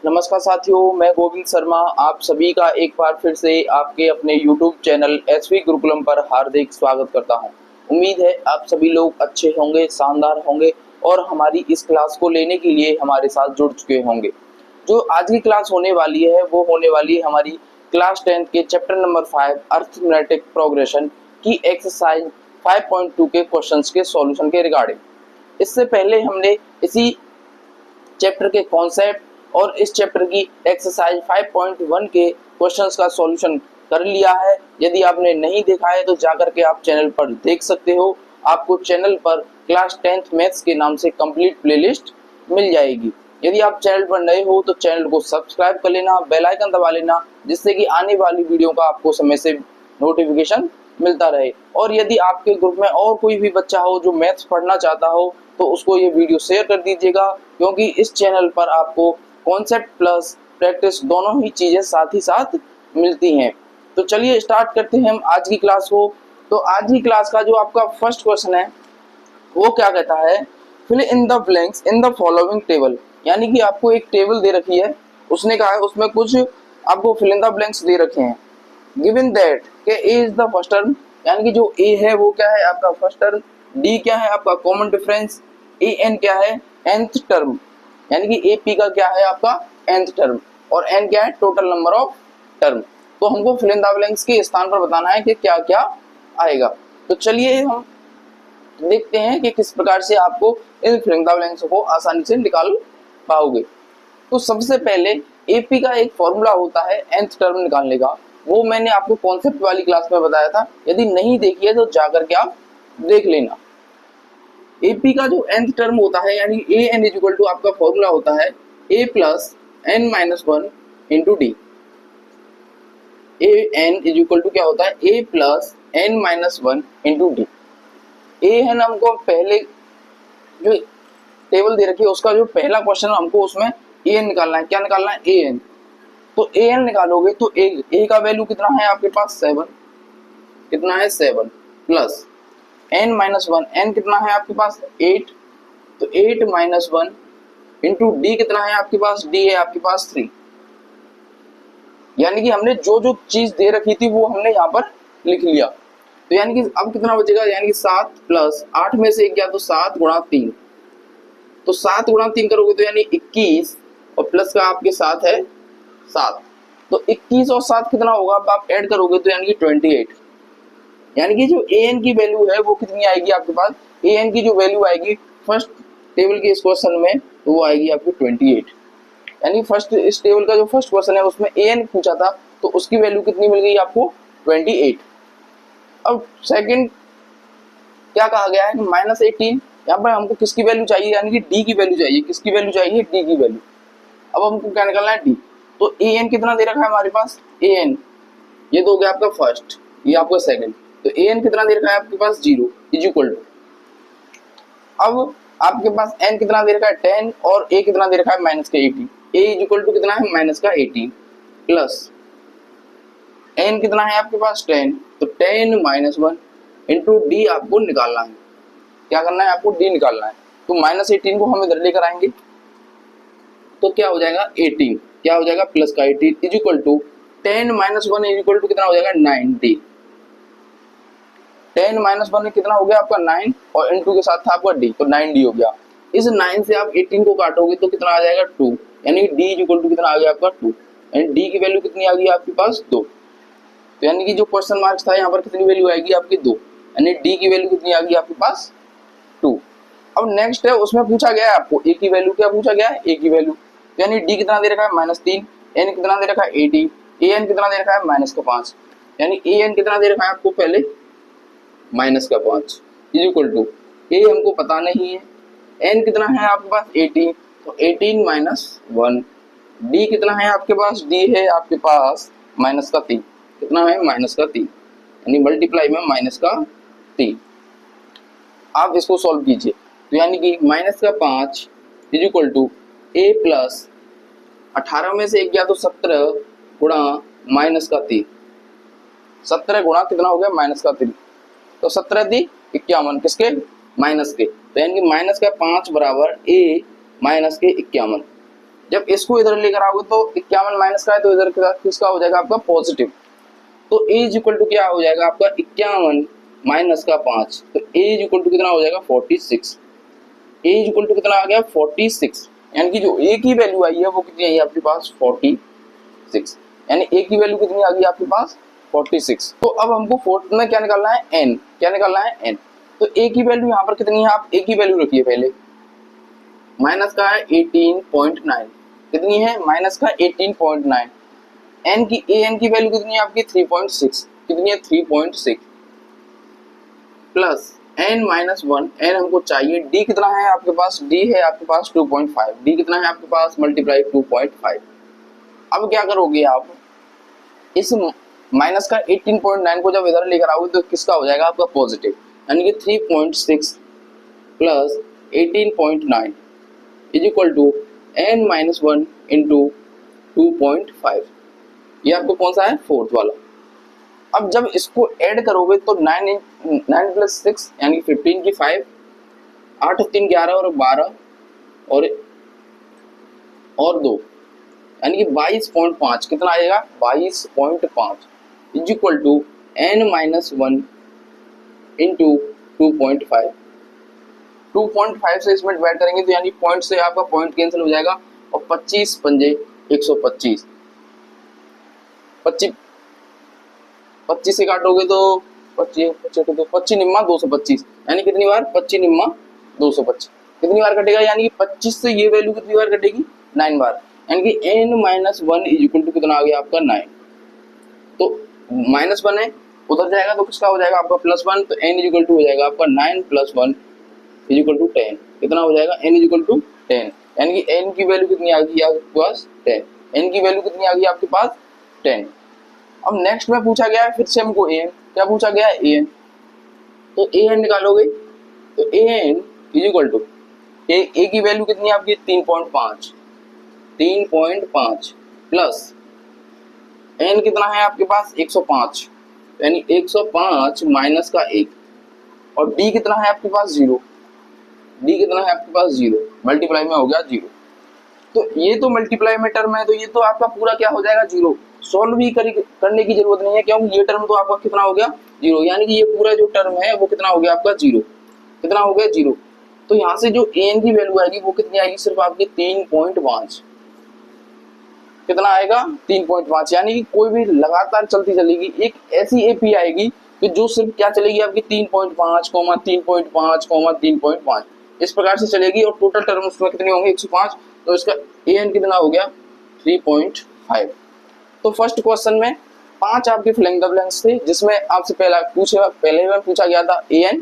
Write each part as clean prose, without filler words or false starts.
नमस्कार साथियों, मैं गोविंद शर्मा आप सभी का एक बार फिर से आपके अपने YouTube चैनल एसवी गुरुकुलम पर हार्दिक स्वागत करता हूं। उम्मीद है आप सभी लोग अच्छे होंगे, शानदार होंगे और हमारी इस क्लास को लेने के लिए हमारे साथ जुड़ चुके होंगे। जो आज की क्लास होने वाली है वो होने वाली है हमारी क्लास 10 के चैप्टर नंबर 5 अरिथमेटिक प्रोग्रेशन की एक्सरसाइज 5.2 के क्वेश्चंस के सॉल्यूशन के रिगार्डिंग। इससे पहले हमने इसी चैप्टर के कॉन्सेप्ट और इस चैप्टर की एक्सरसाइज 5.1 के क्वेश्चंस का सॉल्यूशन कर लिया है। यदि आपने नहीं देखा है तो जाकर के आप चैनल पर देख सकते हो। आपको चैनल पर क्लास 10th मैथ्स के नाम से कंप्लीट प्लेलिस्ट मिल जाएगी। यदि आप चैनल पर नए हो तो चैनल को सब्सक्राइब कर लेना, बेल आइकन दबा लेना, जिससे कि आने वाली वीडियो का आपको समय से नोटिफिकेशन मिलता रहे। और यदि आपके ग्रुप में और कोई भी बच्चा हो जो मैथ्स पढ़ना चाहता हो तो उसको ये वीडियो शेयर कर दीजिएगा, क्योंकि इस चैनल पर आपको कॉन्सेप्ट प्लस प्रैक्टिस दोनों ही चीजें साथ ही साथ मिलती हैं। तो चलिए स्टार्ट करते हैं हम आज की क्लास को। तो आज की क्लास का जो आपका फर्स्ट क्वेश्चन है वो क्या कहता है, fill in the blanks in the following table. यानी कि आपको एक टेबल दे रखी है, उसने कहा है उसमें कुछ आपको फिल इन द ब्लैंक्स दे रखे हैं। गिवन दैट के ए इज द फर्स्ट टर्म, यानी कि जो ए है वो क्या है आपका फर्स्ट टर्म, डी क्या है आपका कॉमन डिफरेंस, ए एन क्या है nth टर्म, यानी कि ए पी का क्या है आपका nth टर्म, और एन क्या है टोटल नंबर ऑफ टर्म। तो हमको फिल इन द ब्लैंक्स के स्थान पर बताना है कि क्या क्या आएगा। तो चलिए हम देखते हैं कि किस प्रकार से आपको इन फिल इन द ब्लैंक्स को आसानी से निकाल पाओगे। तो सबसे पहले एपी का एक फॉर्मूला होता है nth टर्म निकालने का, वो मैंने आपको कॉन्सेप्ट वाली क्लास में बताया था। यदि नहीं देखी है तो जाकर के आप देख लेना। एपी का जो nth टर्म होता है यानी A N is equal to आपका फॉर्मूला होता है A plus N minus one into D. A N is equal to क्या होता है A plus N minus one into D. A N हमको पहले जो टेबल दे रखी है उसका जो पहला क्वेश्चन हमको उसमें ए एन निकालना है। क्या निकालना है? A N. तो ए एन निकालोगे तो ए का वैल्यू कितना है आपके पास 7, कितना है 7 plus N minus one, n कितना है आपके पास 8, तो 8 माइनस वन इंटू डी कितना है आपके पास, डी है आपके पास 3। यानी कि हमने जो जो चीज दे रखी थी वो हमने यहाँ पर लिख लिया। तो यानी कि अब कितना बचेगा, यानी कि 7 प्लस 8 में से 1 गया तो 7 गुणा 3, तो 7 गुणा 3 करोगे तो यानी 21 और प्लस का आपके साथ है 7, तो 21 और 7 कितना होगा, अब आप ऐड करोगे तो यानी कि 28। यानी कि जो ए एन की वैल्यू है वो कितनी आएगी आपके पास, ए एन की जो वैल्यू आएगी फर्स्ट टेबल के इस क्वेश्चन में तो वो आएगी आपकी 28। यानी फर्स्ट इस टेबल का जो फर्स्ट क्वेश्चन है उसमें ए एन पूछा था तो उसकी वैल्यू कितनी मिल गई आपको 28। अब सेकंड क्या कहा गया है कि -18, यहाँ पर हमको किसकी वैल्यू चाहिए, यानी कि डी की वैल्यू चाहिए। किसकी वैल्यू चाहिए? डी की वैल्यू। अब हमको क्या निकालना है? डी। तो ए एन कितना दे रखा है हमारे पास, ए एन ये तो हो गया आपका फर्स्ट, ये आपका सेकंड, तो ए एन कितना दे रखा है आपके पास 0 इज इक्वल टू, अब आपके पास एन कितना दे रखा है 10 और ए कितना दे रखा है -18, ए इज इक्वल टू कितना है -18 प्लस एन कितना है आपके पास 10, तो 10 माइनस वन इंटू डी आपको निकालना है। क्या करना है आपको? डी निकालना है। तो -18 को हम इधर लेकर आएंगे तो क्या हो जाएगा 18, क्या हो जाएगा प्लस का 18 is equal to 10 minus one is equal to कितना हो जाएगा 90। 10 माइनस वन कितना हो गया आपका 9 और इंटू के साथ था आपका डी, तो 9d हो गया। इस 9 से आप 18 को काटोगे तो कितना आ जाएगा 2, यानी डी इज इक्वल टू कितना आ गया आपका 2, यानी डी की वैल्यू कितनी आ गई आपके पास 2। तो यानी कि जो क्वेश्चन मार्क्स था यहाँ पर कितनी वैल्यू आएगी आपकी 2, यानी डी की वैल्यू कितनी आ गई आपके पास 2। अब नेक्स्ट है उसमें पूछा गया है आपको ए की वैल्यू, क्या पूछा गया है? ए की वैल्यू। यानी डी कितना दे रखा है -3, एन कितना दे रखा है 80, ए एन कितना दे रखा है -5, यानी ए एन कितना दे रखा है आपको पहले -5 इज इक्वल टू ए हमको पता नहीं है, एन कितना है आपके पास 80, तो 18 माइनस 1, डी कितना है आपके पास, डी है आपके पास -3, कितना है -3, यानी मल्टीप्लाई में -3। आप इसको सॉल्व कीजिए तो यानी कि -5 is equal to A plus 18 में से 1 गया तो 17 गुणा -3, 17 गुणा कितना हो गया -3, तो 17 थी 51 किसके माइनस के, तो यानी कि -5 बराबर ए -51। जब इसको इधर लेकर आओगे तो 51 माइनस का है तो इधर किसका हो जाएगा आपका पॉजिटिव। तो a इज इक्वल टू क्या हो जाएगा आपका 51 माइनस का 5, तो a इज इक्वल टू कितना हो जाएगा 46। a इज इक्वल टू कितना आ गया 46, यानी कि जो a की वैल्यू आई है वो कितनी आई है आपके पास 46, यानी a की वैल्यू कितनी आ गई आपके पास 46। तो अब हमको फोर्थ में क्या निकालना है n, क्या निकालना है n। तो a की वैल्यू यहाँ पर कितनी है, आप a की वैल्यू रखिए पहले, माइनस का है 18.9, कितनी है माइनस का 18.9। एन की एन की वैल्यू कितनी है आपकी 3.6, कितनी है 3.6 प्लस एन माइनस 1, एन हमको चाहिए, डी कितना है आपके पास, डी है आपके पास 2.5, डी कितना है आपके पास मल्टीप्लाई 2.5। अब क्या करोगे आप, इस माइनस का 18.9 को जब इधर लेकर आओगे तो किसका हो जाएगा आपका पॉजिटिव, यानी कि 3.6 plus 18.9 is equal to n minus 1 into 2.5। ये आपको कौन सा है फोर्थ वाला। अब जब इसको ऐड करोगे तो 9 प्लस 6 यानी 15 की 5, 8 3 11 और 12 और 2 यानी कि 22.5, कितना आएगा 22.5 is equal to n minus 1 into 2.5। 2.5 से इसमें डिवाइड करेंगे तो यानी पॉइंट से आपका पॉइंट कैंसिल हो जाएगा और 25 पंजे 125, 25 से काटोगे तो 25 निम्मा 225, यानी कितनी बार 25 निम्मा 225, कितनी बार कटेगा, यानी कि 25 से ये वैल्यू कितनी बार कटेगी 9 बार, यानी कि n minus 1 is equal to कितना आ गया आपका 9। तो माइनस 1 है उधर जाएगा तो किसका हो जाएगा आपका प्लस 1, तो n इज इक्वल टू हो जाएगा आपका 9 प्लस 1 इज इक्वल टू 10, कितना हो जाएगा n इज इक्वल टू 10, यानी कि n की वैल्यू कितनी आ गई आपके पास 10, n की वैल्यू कितनी आ गई आपके पास 10। अब नेक्स्ट में पूछा गया है फिर से हमको an, क्या पूछा गया है an, तो an निकालोगे तो an is equal to a की वैल्यू कितनी है आपकी 3.5 प्लस n कितना है आपके पास 105, यानी 105 माइनस का 1 और d कितना है आपके पास 0, d कितना है आपके पास 0, मल्टीप्लाई में हो गया 0। तो ये तो मल्टीप्लाई में टर्म है तो ये तो आपका पूरा क्या हो जाएगा 0, सॉल्व भी करने की जरूरत नहीं है क्योंकि ये टर्म तो आपका कितना हो गया 0, यानी कि ये पूरा जो टर्म है वो कितना हो गया आपका 0, कितना हो गया 0। तो यहाँ से जो an की वैल्यू आएगी वो कितनी आएगी सिर्फ आपकी 3.5, कितना आएगा 3.5, यानी कि कोई भी लगातार चलती चलेगी एक ऐसी एपी आएगी कि जो सिर्फ क्या चलेगी आपकी 3.5, 3.5, 3.5 इस प्रकार से चलेगी और टोटल टर्म उसमें कितने होंगे 105, तो इसका an कितना हो गया 3.5। तो फर्स्ट क्वेश्चन में 5 आपके फिलिंग द ब्लैंक्स थे जिसमें आपसे पहले में पूछा गया था an,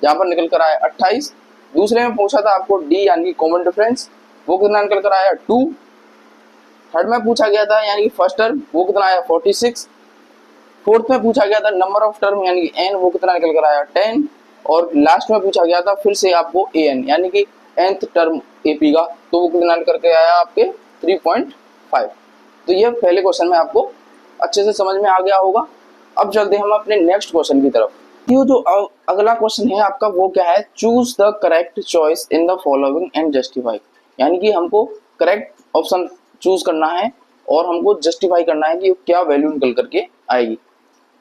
जहाँ पर निकल कर आया 28, दूसरे में पूछा था आपको d यानी कि कॉमन डिफरेंस, वो कितना निकल कर आया 2, थर्ड में पूछा गया था यानी कि फर्स्ट टर्म वो कितना आया 46, फोर्थ में पूछा गया था नंबर ऑफ टर्म यानी कि n वो कितना निकल कर आया 10, और लास्ट में पूछा गया था फिर से आपको an यानी कि nth टर्म एपी का, तो वो कितना निकल के आया आपके 3.5। तो ये पहले क्वेश्चन में आपको अच्छे से समझ में आ गया होगा। अब चलते हैं हम अपने नेक्स्ट क्वेश्चन की तरफ। ये जो अगला क्वेश्चन है आपका वो क्या है, choose the correct choice in the following and justify, यानी कि हमको करेक्ट ऑप्शन चूज करना है और हमको जस्टिफाई करना है कि क्या वैल्यू निकल करके आएगी।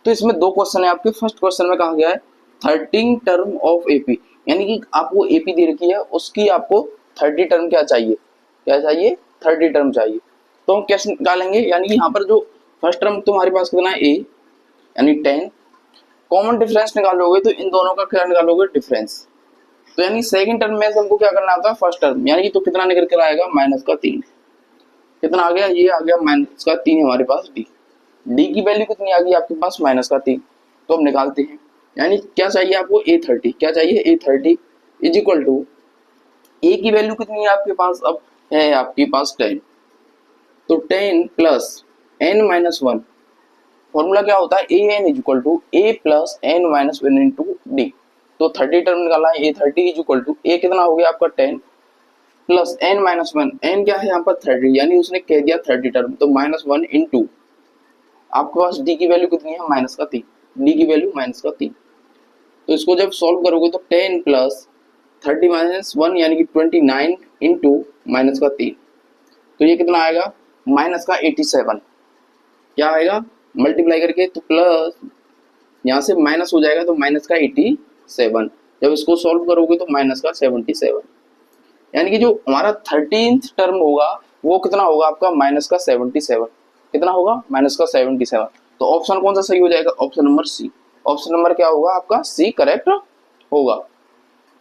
तो इसमें दो क्वेश्चन है आपके। फर्स्ट क्वेश्चन में कहा गया है 13 टर्म ऑफ एपी, यानी कि आपको एपी दे रखी है उसकी आपको 30 टर्म क्या चाहिए, क्या चाहिए 30 टर्म चाहिए। तो हम कैसे निकालेंगे, यानी कि यहाँ पर जो फर्स्ट टर्म तुम्हारे पास कितना है a यानी 10, कॉमन डिफरेंस निकालोगे तो इन दोनों का क्या निकालोगे डिफरेंस, तो यानी सेकंड टर्म में से हमको क्या करना आता है फर्स्ट टर्म, यानी कि तो कितना निकल कर आएगा माइनस का 3, कितना आ गया ये आ गया माइनस का 3 हमारे पास डी की वैल्यू कितनी आ गई आपके पास माइनस का 3, तो हम निकालते हैं, यानी क्या चाहिए आपको a30, क्या चाहिए a30 is equal to a की वैल्यू कितनी है आपके पास, अब है आपके पास 10, तो 10 प्लस n माइनस 1, फॉर्मूला क्या होता है an is equal to a plus n minus 1 into d, तो 30 टर्म निकाला है a30 is equal to a कितना हो गया आपका 10 प्लस n माइनस 1, n क्या है यहाँ पर 30, यानी उसने कह दिया 30 टर्म, तो माइनस 1 इंटू आपके पास d की वैल्यू कितनी है माइनस का 3, d की वैल्यू माइनस का 3, तो इसको जब सॉल्व करोगे तो 10 प्लस 30 माइनस 1 यानी कि 29 इंटू माइनस का 3, तो ये कितना आएगा माइनस का 87, क्या आएगा मल्टीप्लाई करके तो प्लस यहाँ से माइनस हो जाएगा तो माइनस का 87, जब इसको सॉल्व करोगे तो माइनस का 77, यानी कि जो हमारा 13th टर्म होगा वो कितना होगा आपका माइनस का 77, कितना होगा माइनस का 77। तो ऑप्शन कौन सा सही हो जाएगा, option number C, option number क्या होगा आपका सी करेक्ट होगा।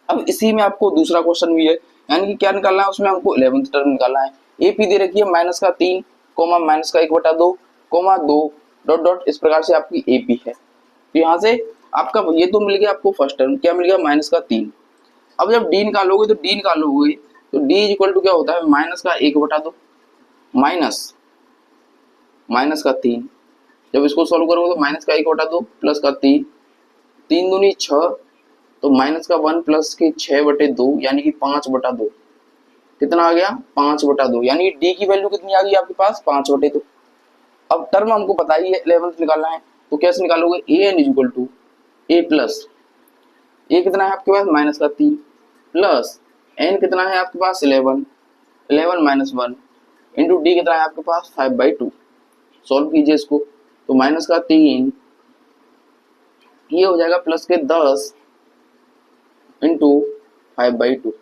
अब इसी में आपको दूसरा क्वेश्चन भी है, यानी कि क्या निकालना है उसमें हमको 11th टर्म निकालना है। एपी दे रखी है माइनस का 3 कोमा माइनस का 1/2 कोमा 2 डॉट डॉट, इस प्रकार से आपकी एपी है। तो यहाँ से आपका ये तो मिल गया आपको फर्स्ट टर्म, क्या मिल गया माइनस का 3। अब जब डी निकालोगे तो डी निकालोगे तो डी इज इक्वल टू क्या होता है माइनस का 1/2 माइनस माइनस का 3, जब इसको सॉल्व करोगे तो माइनस का 1/2 प्लस का 3, 3 दूनी 6, तो माइनस का 1 प्लस के 6/2 यानी कि 5/2, कितना आ गया 5/2, यानी डी की वैल्यू कितनी आ गई आपके पास 5/2। अब टर्म हमको पता ही है 11th निकालना है, तो कैसे निकालोगे A N is equal to A plus A कितना है आपके पास माइनस का 3 प्लस एन कितना है आपके पास 11, 11 माइनस 1 इंटू डी कितना है आपके पास 5/2। सॉल्व कीजिए इसको तो माइनस का 3 ये हो जाएगा प्लस के 10 इंटू 5/2,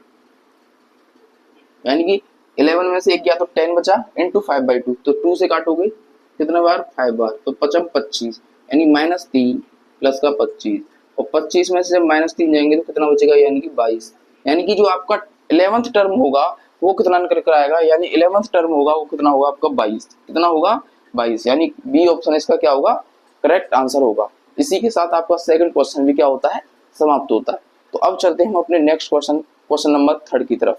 यानी कि 11 में से एक गया तो 10 बचा इंटू 5/2, तो 2 से काटोगे कितना बार 5 बार, तो 5 25 यानी माइनस 3 प्लस का 25, और 25 में से माइनस 3 जाएंगे तो कितना बचेगा यानी कि 22, यानी कि जो आपका 11th टर्म होगा वो कितना निकल कर आएगा, यानी 11th टर्म होगा वो कितना होगा आपका 22, कितना होगा 22, यानी बी ऑप्शन इसका क्या होगा करेक्ट आंसर होगा। इसी के साथ आपका सेकंड क्वेश्चन भी क्या होता है समाप्त होता है। तो अब चलते हैं हम अपने नेक्स्ट क्वेश्चन, क्वेश्चन नंबर 3 की तरफ।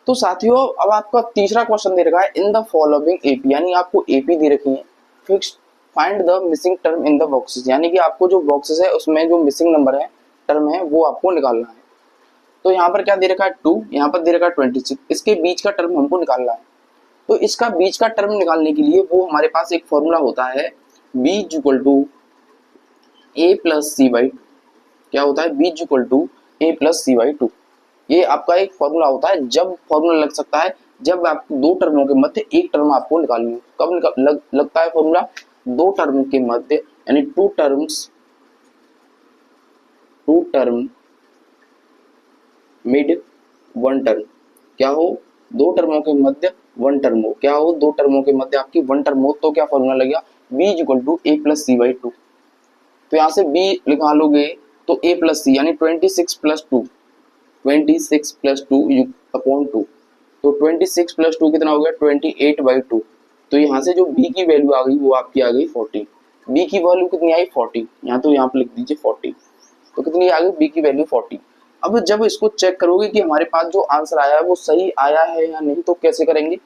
तो साथियों अब आपका तीसरा क्वेश्चन दे रखा है इन द फॉलोइंग एपी, यानी आपको एपी दे रखी है, fix find the missing term in the boxes, यानी कि आपको जो बॉक्सेस है उसमें जो मिसिंग नंबर है टर्म है वो आपको निकालना है। तो यहाँ पर क्या दे रखा है 2, यहाँ पर दे रखा है 26, इसके बीच का टर्म हमको निकालना है। तो इसका बीच का टर्म निकालने के लिए वो हमारे पास एक फॉर्मूला होता है b equal to a plus c by, क्या होता है b equal to a plus c by 2, ये आपका एक फॉर्मूला होता है। जब फॉर्मूला लग सकता है जब आप दो टर्मों के मध्य एक टर्म आपको निकालनी हो, कब लगता है फॉर्मूला दो टर्म के मध्य, यानी two term mid one term, क्या हो दो टर्मों के मध्य वन टर्म हो, क्या हो दो टर्मों के मध्य आपकी वन टर्म हो, तो क्या फॉर्मूला लगेगा b equal to a plus c by 2। तो यहाँ से b लिखा लोगे तो a प्लस सी यानी 26 प्लस 2 अपॉन 2, तो 26 प्लस 2 कितना हो गया 28/2। तो यहाँ से जो b की वैल्यू आ गई वो आपकी आ गई 40, b की वैल्यू कितनी आई 40, यहाँ तो यहाँ पे लिख दीजिए 40, तो कितनी आ गई b की वैल्यू 40। अब जब इसको चेक करोगे कि हमारे पास जो आंसर आया है वो सही आया है या नहीं, तो कैसे करेंगे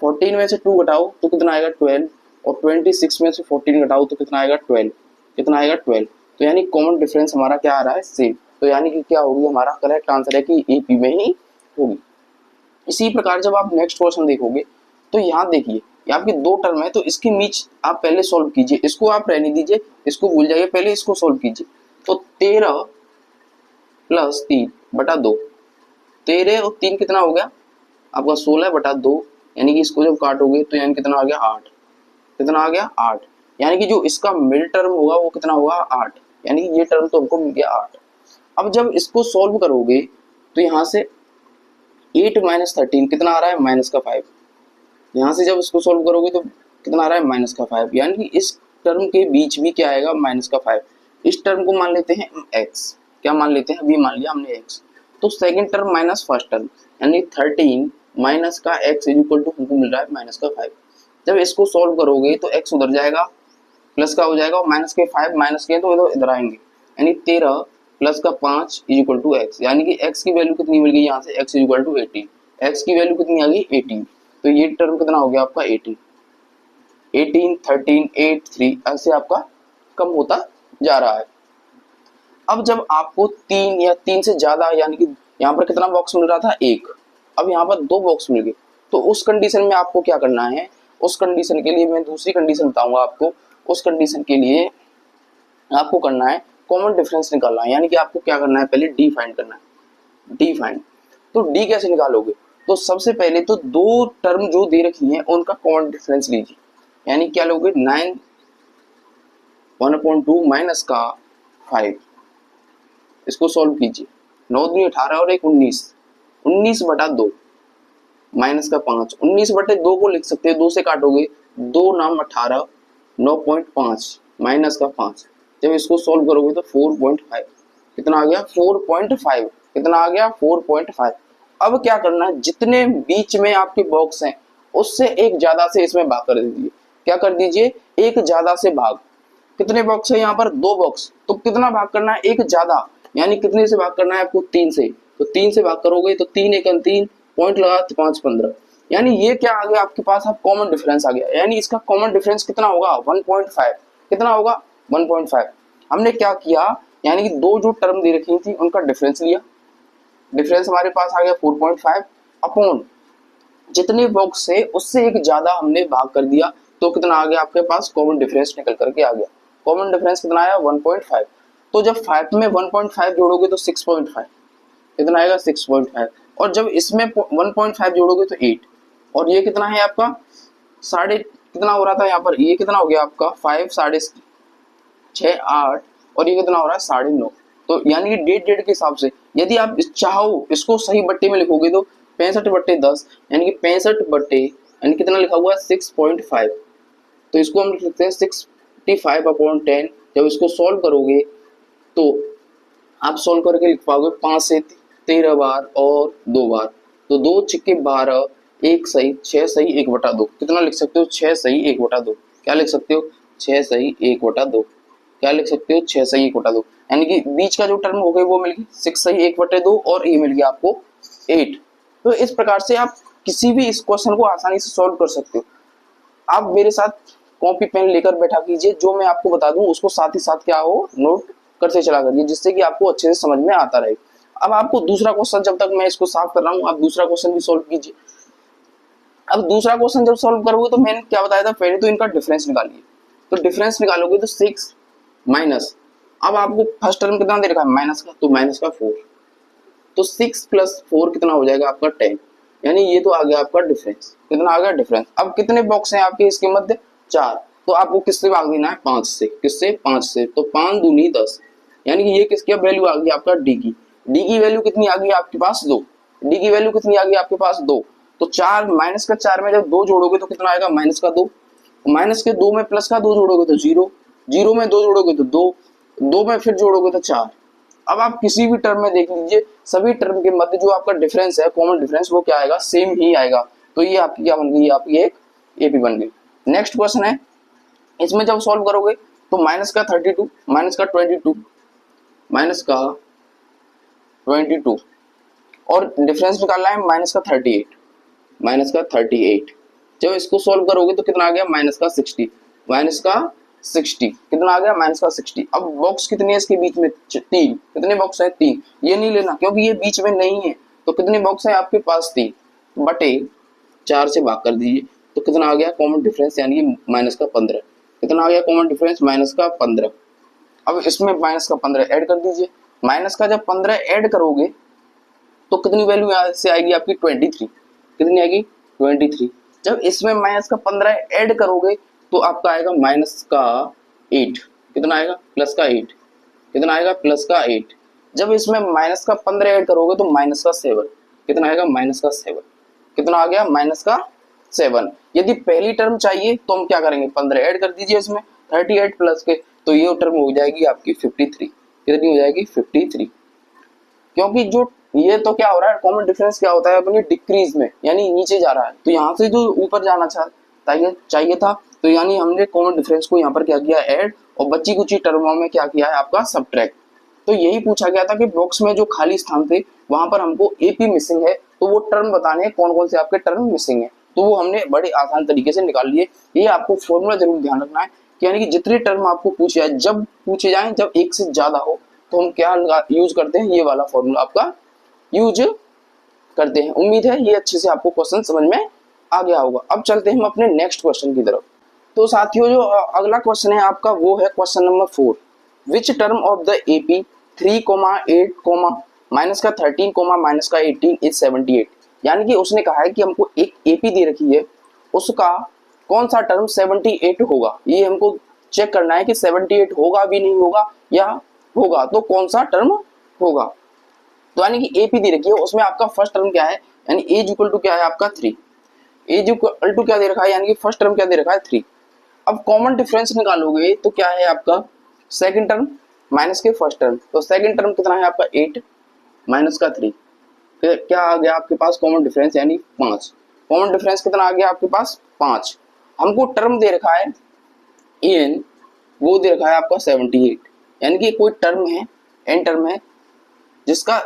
14 में से 2 घटाओ तो कितना आएगा 12, और 26 में से 14 घटाओ तो कितना आएगा 12, कितना आएगा 12, तो यानी कॉमन डिफरेंस हमारा क्या आ रहा है सेम, तो यानी कि क्या होगी हमारा करेक्ट आंसर है कि एपी में ही होगी। इसी प्रकार जब आप नेक्स्ट क्वेश्चन देखोगे तो यहाँ देखिए ये आपकी दो टर्म है, तो इसके बीच आप पहले सॉल्व कीजिए, इसको आप रहने दीजिए, इसको भूल जाइए, पहले इसको सॉल्व कीजिए। तो 13 प्लस 3/2, 13 और 3 कितना हो गया आपका 16/2, यानी कि इसको जब काटोगे तो यानी कितना आ गया 8, कितना आ गया 8, यानी कि जो इसका मिड टर्म होगा वो कितना होगा 8, यानी कि ये टर्म तो हमको मिल गया 8। अब जब इसको सॉल्व करोगे तो यहाँ से 8 माइनस 13 कितना आ रहा है माइनस का 5, यहाँ से जब इसको सॉल्व करोगे तो कितना आ रहा है माइनस का 5, यानी कि इस टर्म के बीच भी क्या आएगा माइनस का 5। इस टर्म को मान लेते हैं x, क्या मान लेते हैं अभी मान लिया हमने x, तो second term minus first term यानी 13 माइनस का x इज इक्वल टू हमको मिल रहा है माइनस का 5। जब इसको सॉल्व करोगे तो x उधर जाएगा प्लस का हो जाएगा, और माइनस के 5 माइनस के तो इधर आएंगे, यानी 13 प्लस का 5 इज इक्वल टू x, यानी कि x की वैल्यू कितनी मिल गई यहाँ से x is equal to 18, x की वैल्यू कितनी आ गई 18, तो ये टर्म कितना हो गया आपका 18, 18 13 8 3 ऐसे आपका कम होता जा रहा है। अब जब आपको 3 या 3 से ज्यादा, यानी कि यहाँ पर कितना बॉक्स मिल रहा था 1, अब यहाँ पर 2 बॉक्स मिल गए, तो उस कंडीशन में आपको क्या करना है, उस कंडीशन के लिए मैं दूसरी कंडीशन बताऊंगा आपको, उस कंडीशन के लिए आपको करना है कॉमन डिफरेंस निकालना है, यानी कि आपको क्या करना है पहले डी फाइंड करना है, डी फाइंड। तो डी कैसे निकालोगे, तो सबसे पहले तो दो टर्म जो दे रखी हैं उनका कॉमन डिफरेंस लीजिए, यानी क्या लोगे 9 1/2 माइनस का 5, इसको सॉल्व कीजिए। 9 दूनी 18 और 1 19, 19/2 माइनस का 5, 19/2 को लिख सकते हैं, 2 से काटोगे 2 नाम 18, 9.5 माइनस का 5। जब इसको सॉल्व करोगे तो 4.5, कितना आ गया 4.5, कितना आ गया 4.5। अब क्या करना है, जितने बीच में आपके बॉक्स हैं उससे एक ज्यादा से इसमें भाग कर दीजिए। क्या कर दीजिए, एक ज्यादा से भाग। कितने बॉक्स है यहाँ पर, 2 बॉक्स, तो कितना भाग करना है, एक ज्यादा, यानी कितने से भाग करना है आपको 3 से, तो 3 से भाग करोगे तो 3 1 3, पॉइंट लगा 5 15, यानी ये क्या आ गया आपके पास, आप कॉमन डिफरेंस आ गया, यानी इसका कॉमन डिफरेंस कितना होगा 1.5, कितना होगा 1.5। हमने क्या किया, यानी कि दो जो टर्म दे रखी थी उनका डिफरेंस लिया, डिफरेंस हमारे पास आ गया 4.5 अपॉन जितने बॉक्स से उससे एक ज्यादा हमने भाग कर दिया, तो कितना आ गया आपके पास, कॉमन डिफरेंस निकल करके आ गया। कॉमन डिफरेंस कितना आया 1.5, तो जब 5 में 1.5 जोड़ोगे तो 6.5, कितना आएगा 6.5, और जब इसमें 1.5 जोड़ोगे तो 8, और ये कितना है आपका साढ़े, कितना हो रहा था यहाँ पर, ये कितना हो गया आपका 5 साढ़े 6 8, और ये कितना हो रहा है 9.5। तो यानी कि 1.5 के हिसाब से यदि आप चाहो इसको सही बट्टे में लिखोगे तो 65/10, यानी कि 65 यानी कितना लिखा हुआ है 6.5, तो इसको हम लिख सकते हैं 65/10। जब इसको सॉल्व करोगे तो आप सॉल्व करके लिख पाओगे 5 से 13 बार और 2 बार, तो 2 छिक्के 12, 1 सही 6 सही 1/2, कितना लिख सकते हो 6 सही 1/2, क्या लिख सकते हो 6 सही 1/2, क्या लिख सकते हो 6 सही 1/2, यानी कि बीच का जो टर्म हो गई वो मिल गई 6 सही 1/2, और ये मिल गया आपको 8। तो इस प्रकार से आप किसी भी इस क्वेश्चन को आसानी से सॉल्व कर सकते हो। आप मेरे साथ कॉपी पेन लेकर बैठा कीजिए, जो मैं आपको बता दूं उसको साथ ही साथ क्या हो नोट करते चला करिए, जिससे कि आपको अच्छे से समझ में आता रहे। अब आपको दूसरा क्वेश्चन, जब तक मैं इसको साफ कर रहा हूँ आप दूसरा क्वेश्चन भी सॉल्व कीजिए। अब दूसरा क्वेश्चन जब सॉल्व करोगे तो मैंने क्या बताया था, पहले तो इनका डिफरेंस निकालिए, तो डिफरेंस निकालोगे तो 6 माइनस, अब आपको फर्स्ट टर्म कितना दे रखा है माइनस का, तो माइनस का 4, तो 6 + 4 कितना हो जाएगा आपका 10, यानी ये तो आ गया आपका डिफरेंस, कितना आ गया डिफरेंस। अब कितने बॉक्स हैं आपके इसके मध्य 4, तो आपको किससे भाग देना है 5 से, किससे 5 से, तो 5 दूनी 10, यानी कि ये किसकी वैल्यू आ गई आपका डी की, डी की वैल्यू कितनी आ गई आपके पास 2, डी की वैल्यू कितनी आ गई आपके पास 2, तो 4 माइनस का 4 में जब 2 जोड़ोगे तो कितना आएगा माइनस का 2, माइनस के 2 में प्लस का 2 जोड़ोगे तो 0, 0 में 2 जोड़ोगे तो 2, 2 में फिर जोड़ोगे तो 4। अब आप किसी भी टर्म में देख लीजिए, सभी टर्म के मध्य जो आपका डिफरेंस है कॉमन डिफरेंस वो क्या आएगा, सेम ही आएगा, तो ये आपकी क्या बन गई, आपकी एक एपी बन गई। नेक्स्ट क्वेश्चन है, इसमें जब सॉल्व करोगे तो माइनस का 32 माइनस का 22 माइनस का 22 और डिफरेंस निकालना है माइनस का 38, माइनस का 38। जब इसको सॉल्व करोगे तो कितना आ गया माइनस का 60, माइनस का 60 कितना आ गया माइनस का 60। अब बॉक्स कितने हैं इसके बीच में 3, कितने बॉक्स है 3, ये नहीं लेना क्योंकि ये बीच में नहीं है, तो कितने बॉक्स है आपके पास 3 बटे 4 से भाग कर दीजिए, तो कितना आ गया कॉमन डिफरेंस, यानी माइनस का 15, कितना आ गया कॉमन डिफरेंस माइनस का 15। अब इसमें माइनस का 15 ऐड कर दीजिए, माइनस का जब 15 ऐड करोगे तो कितनी वैल्यू यहाँ से आएगी आपकी 23, कितनी आएगी 23। जब इसमें माइनस का 15 ऐड करोगे तो आपका आएगा माइनस का 8, कितना आएगा प्लस का 8, कितना आएगा प्लस का 8। जब इसमें माइनस का 15 ऐड करोगे तो माइनस का 7, कितना आएगा माइनस का 7, कितना आ गया माइनस का 7। यदि पहली टर्म चाहिए तो हम क्या करेंगे 15 ऐड कर दीजिए इसमें 38 प्लस के, तो ये टर्म हो जाएगी आपकी 53, कितनी हो जाएगी 53, क्योंकि जो ये तो क्या हो रहा है कॉमन डिफरेंस क्या होता है अपनी डिक्रीज में, यानी नीचे जा रहा है, तो यहाँ से जो ऊपर जाना चाहिए था, तो यानी हमने कॉमन डिफरेंस को यहाँ पर क्या किया ऐड, और बची कुछ टर्मों में क्या किया है आपका सब्ट्रैक्ट। तो यही पूछा गया था कि बॉक्स में जो खाली स्थान थे वहां पर हमको एपी मिसिंग है, तो वो टर्म बताने कौन कौन से आपके टर्म मिसिंग है, तो वो हमने बड़े आसान तरीके से निकाल लिए। ये आपको फॉर्मूला जरूर ध्यान रखना है कि यानी कि जितने टर्म आपको पूछे जाए, जब पूछे जाए जब एक से ज्यादा हो तो हम क्या यूज करते हैं, ये वाला फॉर्मूला आपका यूज करते हैं। उम्मीद है ये अच्छे से आपको क्वेश्चन समझ में आ गया होगा। अब चलते हैं हम अपने नेक्स्ट क्वेश्चन की तरफ। तो साथियों जो अगला क्वेश्चन है आपका वो है question number 4, which term of the AP 3, 8, minus का 13, माइनस का 18 इज 78। यानी कि उसने कहा है कि हमको एक एपी दे रखी है, उसका कौन सा टर्म 78 होगा, ये हमको चेक करना है कि 78 होगा भी नहीं होगा या होगा तो कौन सा टर्म होगा। तो यानी कि एपी दे रखी है, उसमें आपका फर्स्ट टर्म क्या है, यानी एज इक्वल टू क्या है आपका 3, एज इक्वल टू क्या दे रखा है, यानी कि फर्स्ट टर्म क्या दे रखा है 3। अब कॉमन डिफरेंस निकालोगे तो क्या है आपका सेकंड टर्म माइनस के फर्स्ट टर्म, तो सेकंड टर्म कितना है आपका 8 माइनस का 3, फिर क्या आ गया आपके पास कॉमन डिफरेंस यानी 5। कॉमन डिफरेंस कितना आ गया आपके पास 5। हमको टर्म दे रखा है एन, वो दे रखा है आपका 78, यानी कि कोई टर्म है एन टर्म है जिसका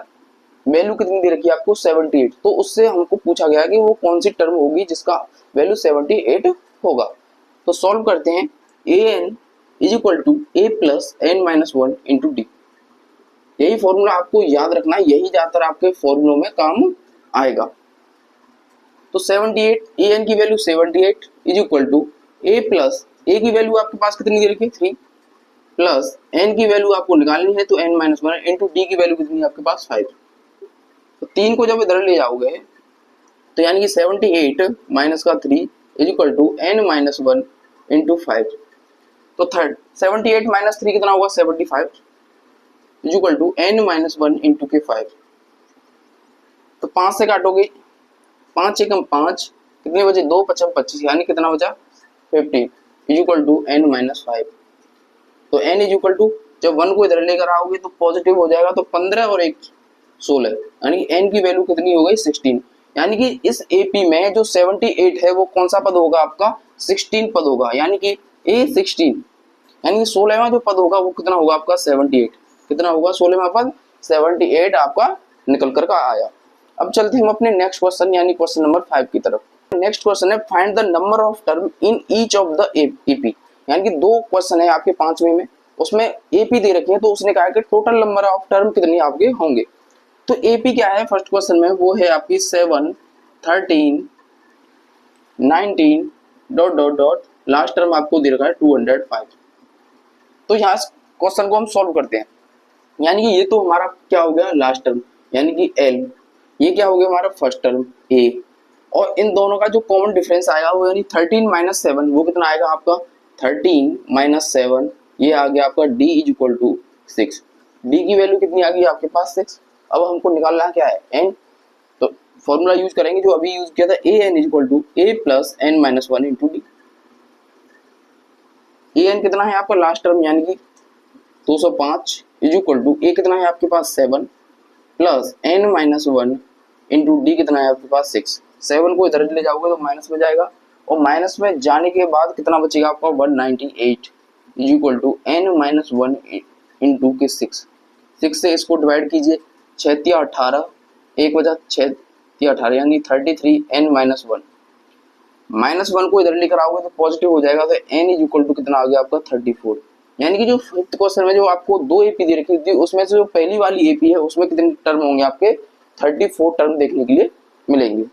वैल्यू कितनी दे रखी है आपको 78, तो उससे हमको पूछा गया कि वो कौन सी टर्म होगी जिसका वैल्यू 78 होगा। तो सॉल्व करते हैं, a N is equal to A plus N minus 1 into d. यही फॉर्मूला आपको याद रखना है, यही ज्यादातर आपके फॉर्मूलों में काम आएगा। तो 78 ए एन की value 78 is equal to A plus a की वैल्यू आपके पास कितनी दे रखी है 3 प्लस एन की वैल्यू आपको निकालनी है तो एन माइनस 1 इंटू डी की वैल्यू कितनी है आपके पास 5। तो 3 को जब इधर ले जाओगे तो यानी कि 78 माइनस का 3 is equal to n minus 1 into 5। तो थर्ड 78 माइनस 3 कितना होगा 75 is equal to n minus 1 into के 5। तो 5 से काटोगे 5 एकम 5 कितने बचे 2 पचम 25 यानी कितना बचा 50 is equal to n minus 5। तो एन इज इक्वल टू जब 1 को इधर लेकर आओगे तो पॉजिटिव हो जाएगा, तो 15 और 1 16 यानी कि एन की वैल्यू कितनी हो गई 16। यानी कि इस एपी में जो 78 है वो कौन सा पद होगा आपका 16 पद होगा, यानी कि ए 16 यानी कि 16वां जो पद होगा वो कितना होगा आपका 78। कितना होगा 16वां पद 78 आपका निकल कर का आया। अब चलते हैं हम अपने नेक्स्ट क्वेश्चन यानी क्वेश्चन नंबर 5 की तरफ। नेक्स्ट क्वेश्चन है find the number of term in each of the AP, यानी कि 2 क्वेश्चन है आपके 5वें में, उसमें एपी दे रखे हैं तो उसने कहा कि टोटल नंबर ऑफ टर्म कितने आपके होंगे। तो एपी क्या है फर्स्ट क्वेश्चन में, वो है आपकी 7 13 19 dot dot dot last term आपको दे रखा है 205। तो यहाँ क्वेश्चन को हम सॉल्व करते हैं, यानी कि ये तो हमारा क्या हो गया लास्ट टर्म यानी कि एल, ये क्या हो गया हमारा फर्स्ट टर्म ए, और इन दोनों का जो कॉमन डिफरेंस आएगा वो यानी 13 माइनस 7 वो कितना आएगा आपका 13 माइनस 7, ये आ गया आपका d is equal to 6। D की वैल्यू कितनी आ गई आपके पास 6। अब हमको निकालना क्या है एन, तो फॉर्मूला यूज करेंगे जो अभी यूज किया था a N is equal to A plus N minus 1 into D. A n कितना है आपका लास्ट टर्म यानी कि 205 इज इक्वल टू ए कितना है आपके पास 7 plus N minus 1 into d कितना है आपके पास 6। 7 को इधर ले जाओगे तो माइनस में जाएगा, और माइनस में जाने के बाद कितना बचेगा आपका 198 is equal to n minus 1 into के 6। 6 से इसको डिवाइड कीजिए 6 18 1 बचा 6 18 यानी 33 एन माइनस 1। माइनस 1 को इधर लेकर आओगे तो पॉजिटिव हो जाएगा, तो एन इज इक्वल टू कितना आ गया आपका 34। यानी कि जो फिफ्थ क्वेश्चन में जो आपको 2 एपी दे रखी थी उसमें से जो पहली वाली एपी है उसमें कितने टर्म होंगे आपके 34 टर्म देखने के लिए मिलेंगे।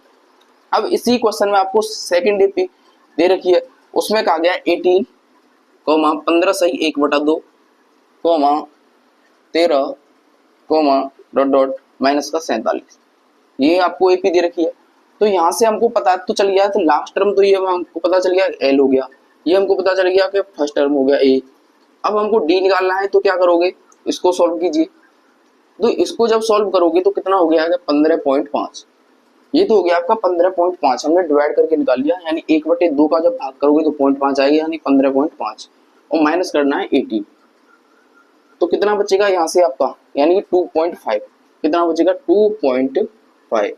अब इसी क्वेश्चन में आपको सेकंड एपी दे रखी है, उसमें कहा गया 18 15 सही 1/2 13 डॉट डॉट माइनस का 47, ये आपको एपी दे रखी है। तो यहाँ से हमको पता तो चल गया तो लास्ट टर्म तो ये हमको पता चल गया एल हो गया, ये हमको पता चल गया कि फर्स्ट टर्म हो गया ए। अब हमको डी निकालना है तो क्या करोगे इसको सॉल्व कीजिए, तो इसको जब सॉल्व करोगे तो कितना हो गया 15.5, ये तो हो गया आपका 15.5 हमने डिवाइड करके निकाल लिया, यानी 1/2 का जब भाग करोगे तो 0.5 आएगा यानी 15.5 और माइनस करना है 18, तो कितना बचेगा यहाँ से आपका यानी कि 2.5, कितना बचेगा 2.5,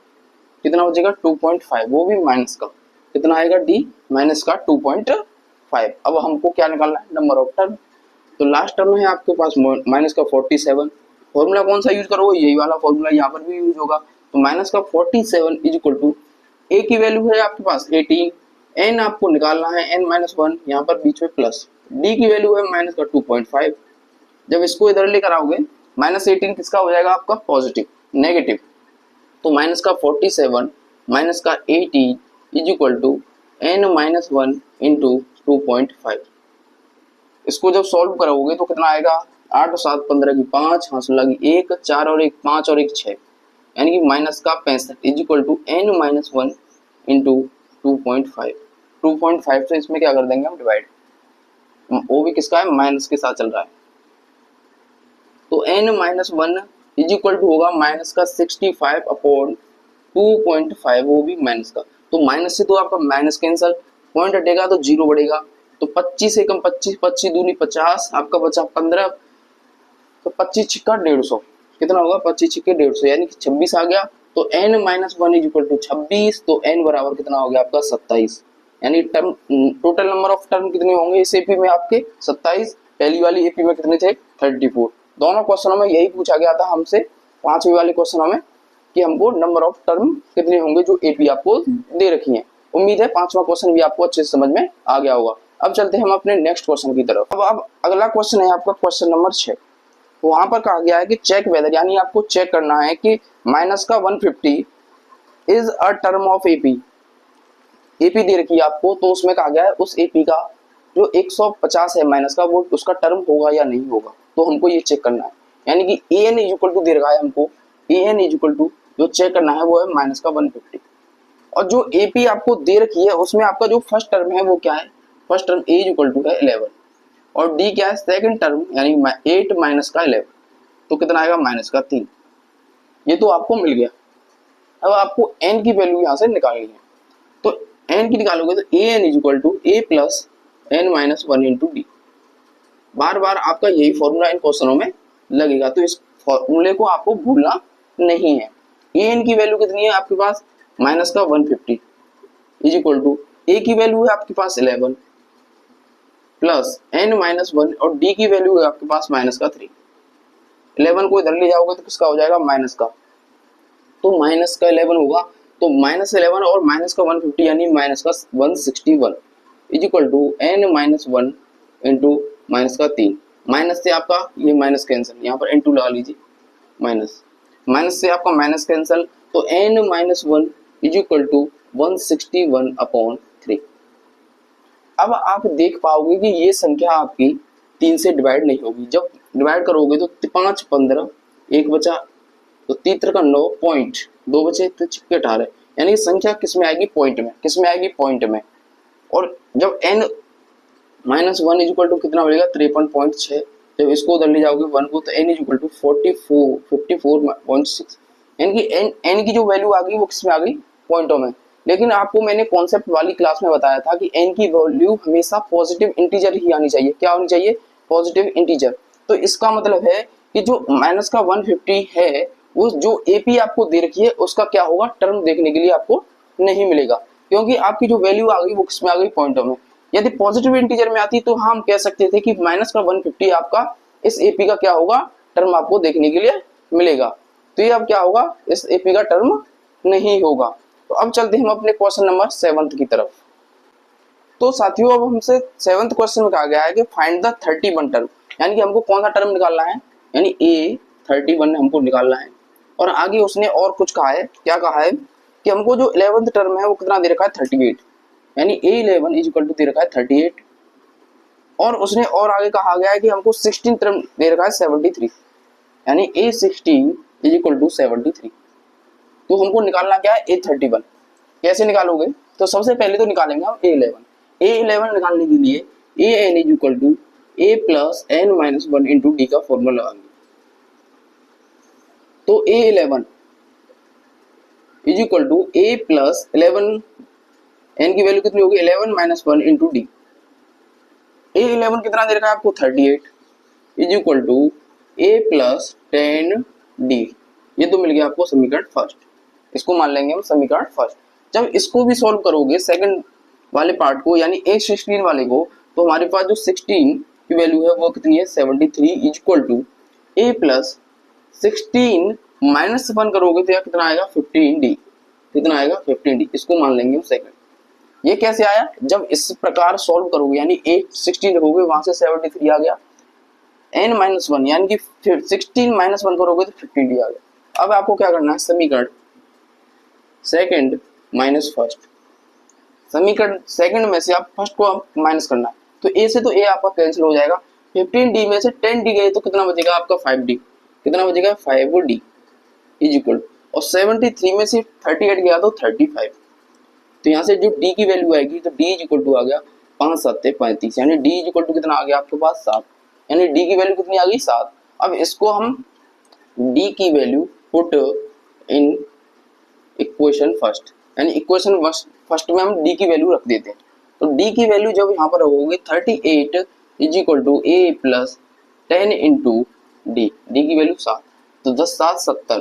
कितना बचेगा 2.5 वो भी माइनस का, कितना आएगा डी माइनस का 2.5। अब हमको क्या निकालना है नंबर ऑफ टर्म, तो लास्ट टर्म है आपके पास माइनस का 47, फॉर्मूला कौन सा यूज करोगे यही वाला फॉर्मूला यहाँ पर भी यूज होगा, तो माइनस का 47 इज इक्वल टू ए की वैल्यू है आपके पास 18, एन आपको निकालना है एन माइनस 1 यहाँ पर बीच में प्लस, डी की वैल्यू है माइनस का 2.5। जब इसको इधर लेकर आओगे माइनस 18 किसका हो जाएगा आपका पॉजिटिव नेगेटिव, तो माइनस का 47 माइनस का 18 is equal to n minus 1 into 2.5। इसको जब सॉल्व करोगे तो कितना आएगा 8 और 7 15 की 5 हाँ 16 की 1 4 और 1 5 और 1 6, यानी कि माइनस का 65 is equal to n-1 into 2.5। 2.5 से इसमें क्या कर देंगे हम डिवाइड, वो भी किसका है, माइनस के साथ चल रहा है, तो n-1 इज इक्वल टू होगा माइनस का 65 अपॉन 2.5, वो भी माइनस का, तो माइनस से तो आपका माइनस कैंसल, पॉइंट हटेगा तो जीरो बढ़ेगा, तो 25 से कम 25, 25 दूनी 50, आपका बचा 15, तो 25 छिक्का 150, कितना होगा 25 छिक्के 150, यानी कि 26 आ गया, तो n-1 इज इक्वल टू 26, तो n बराबर कितना हो गया आपका 27, यानी term total number of term कितने होंगे इस एपी में आपके 27, पहली वाली एपी में कितने थे 34। दोनों क्वेश्चनों में यही पूछा गया था हमसे, पांचवी वाले क्वेश्चनों में, कि हमको नंबर ऑफ टर्म कितने होंगे जो एपी आपको दे रखी है। उम्मीद है पांचवा क्वेश्चन भी आपको अच्छे से समझ में आ गया होगा। अब चलते हैं हम अपने नेक्स्ट क्वेश्चन की तरफ। अब अगला क्वेश्चन है आपका क्वेश्चन नंबर 6। तो वहां पर कहा गया है कि चेक वेदर, यानी आपको चेक करना है कि माइनस का 150 is a term of AP. AP दे रखी है आपको, तो उसमें कहा गया है उस एपी का जो 150 है माइनस का, वो उसका टर्म होगा या नहीं होगा, तो हमको ये चेक करना है। यानी कि A N is equal to दे रखा है हमको, A N is equal to जो चेक करना है वो है माइनस का 150, और जो एपी आपको दे रखी है उसमें आपका जो फर्स्ट टर्म है वो क्या है, first term a is equal to है 11, और डी क्या है सेकंड टर्म, यानी 8 माइनस का 11, तो कितना आएगा माइनस का 3। ये तो आपको मिल गया। अब आपको n की वैल्यू यहाँ से निकालनी है, तो n की निकालोगे तो a N is equal to A plus n-1 into d. बार बार आपका यही फॉर्मूला इन क्वेश्चनों में लगेगा, तो इस फॉर्मूले को आपको भूलना नहीं है। ए एन की वैल्यू कितनी है आपके पास, माइनस का 150 इज इक्वल टू ए की वैल्यू है आपके पास 11 प्लस n-1, और डी की वैल्यू है आपके पास माइनस का 3। 11 को इधर ले जाओगे तो किसका हो जाएगा माइनस का, तो माइनस का 11 होगा, तो माइनस 11 और माइनस का 150 यानी माइनस का 161 is equal to n-1 into minus का 3। माइनस से आपका ये माइनस कैंसिल, यहाँ पर इंटू लगा लीजिए, माइनस माइनस से आपका माइनस कैंसिल, तो n-1 is equal to 161 upon 3। अब आप देख पाओगे कि ये संख्या आपकी 3 से डिवाइड नहीं होगी। जब डिवाइड करोगे तो 5 15, एक बचा तो 3 का 9, पॉइंट 2 बचे तो छिक्के 18, यानी संख्या किस में आएगी पॉइंट में, किस में आएगी पॉइंट में। और जब n-1 इज इक्वल टू कितना मिलेगा 53.6, जब इसको उधर ले जाओगे 1 को तो n इज इक्वल टू 54.6, यानी कि n की जो वैल्यू आ गई वो किस में आ गई पॉइंटों में। लेकिन आपको मैंने कॉन्सेप्ट वाली क्लास में बताया था कि n की वैल्यू हमेशा पॉजिटिव इंटीजर ही आनी चाहिए। क्या होनी चाहिए, पॉजिटिव इंटीजर। तो इसका मतलब है कि जो माइनस का 150 है वो जो एपी आपको दे रखी है उसका क्या होगा, टर्म देखने के लिए आपको नहीं मिलेगा, क्योंकि आपकी जो वैल्यू आ गई वो किसमें आ गई पॉइंटों में। यदि पॉजिटिव इंटीजर में आती तो हम कह सकते थे कि माइनस का 150 आपका इस एपी का क्या होगा, टर्म आपको देखने के लिए मिलेगा। तो ये अब क्या होगा, इस एपी का टर्म नहीं होगा। तो अब चलते हैं हम अपने क्वेश्चन नंबर 7 की तरफ। तो साथियों अब हमसे 7th क्वेश्चन में कहा गया है कि फाइंड द 31 टर्म, यानी कि हमको कौन सा टर्म निकालना है, यानी ए 31 हमको निकालना है। और आगे उसने और कुछ कहा है, क्या कहा है कि हमको जो 11th टर्म है वो कितना दे रखा है 38, यानी A11 इज इक्वल टू दे रखा है 38, और उसने और आगे कहा गया है कि हमको 16 टर्म दे रखा है 73, यानी A16 इज इक्वल टू 73। तो हमको निकालना क्या है A31। कैसे निकालोगे, तो सबसे पहले तो निकालेंगे हम A11 निकालने के लिए AN is equal to A plus n-1 into d का फॉर्मूला लगाएंगे। तो A11 is equal to A plus 11, n की वैल्यू कितनी होगी 11-1 इंटू डी। A11 कितना दे रखा है आपको 38 is equal to A plus 10D। ये तो मिल गया आपको समीकरण फर्स्ट, इसको मान लेंगे हम समीकरण फर्स्ट। जब इसको भी सॉल्व करोगे सेकंड वाले पार्ट को, यानी A16 वाले को, तो हमारे पास जो 16 की वैल्यू है वो कितनी है 73 is equal to A plus 16 minus 1 करोगे तो कितना आएगा 15D, कितना आएगा 15D, इसको मान लेंगे हम सेकंड। ये कैसे आया, जब इस प्रकार सॉल्व करोगे यानी A16 रखोगे वहां से 73 आ गया, n-1 यानी कि 16 माइनस 1 करोगे तो 15D आ गया। अब आपको क्या करना है, समीकरण सेकंड माइनस फर्स्ट, समीकरण सेकंड में से आप फर्स्ट को आप माइनस करना है, तो A से तो A आपका कैंसिल हो जाएगा, 15D में से 10D गए तो कितना बचेगा आपका 5D, कितना बचेगा 5D इज इक्वल, और 73 में से 38 गया तो 35। तो यहाँ से जो डी की वैल्यू आएगी तो डी इज इक्वल टू आ गया 5 7 35, यानी डी इज इक्वल टू कितना आ गया आपके पास 7, यानी डी की वैल्यू कितनी आ गई 7। अब इसको हम डी की value put in equation first, यानी इक्वेशन फर्स्ट में हम डी की वैल्यू रख देते हैं। तो डी की वैल्यू जब यहाँ पर होगी 38 is equal to A plus 10 into d, d की वैल्यू 7, तो 10 7 70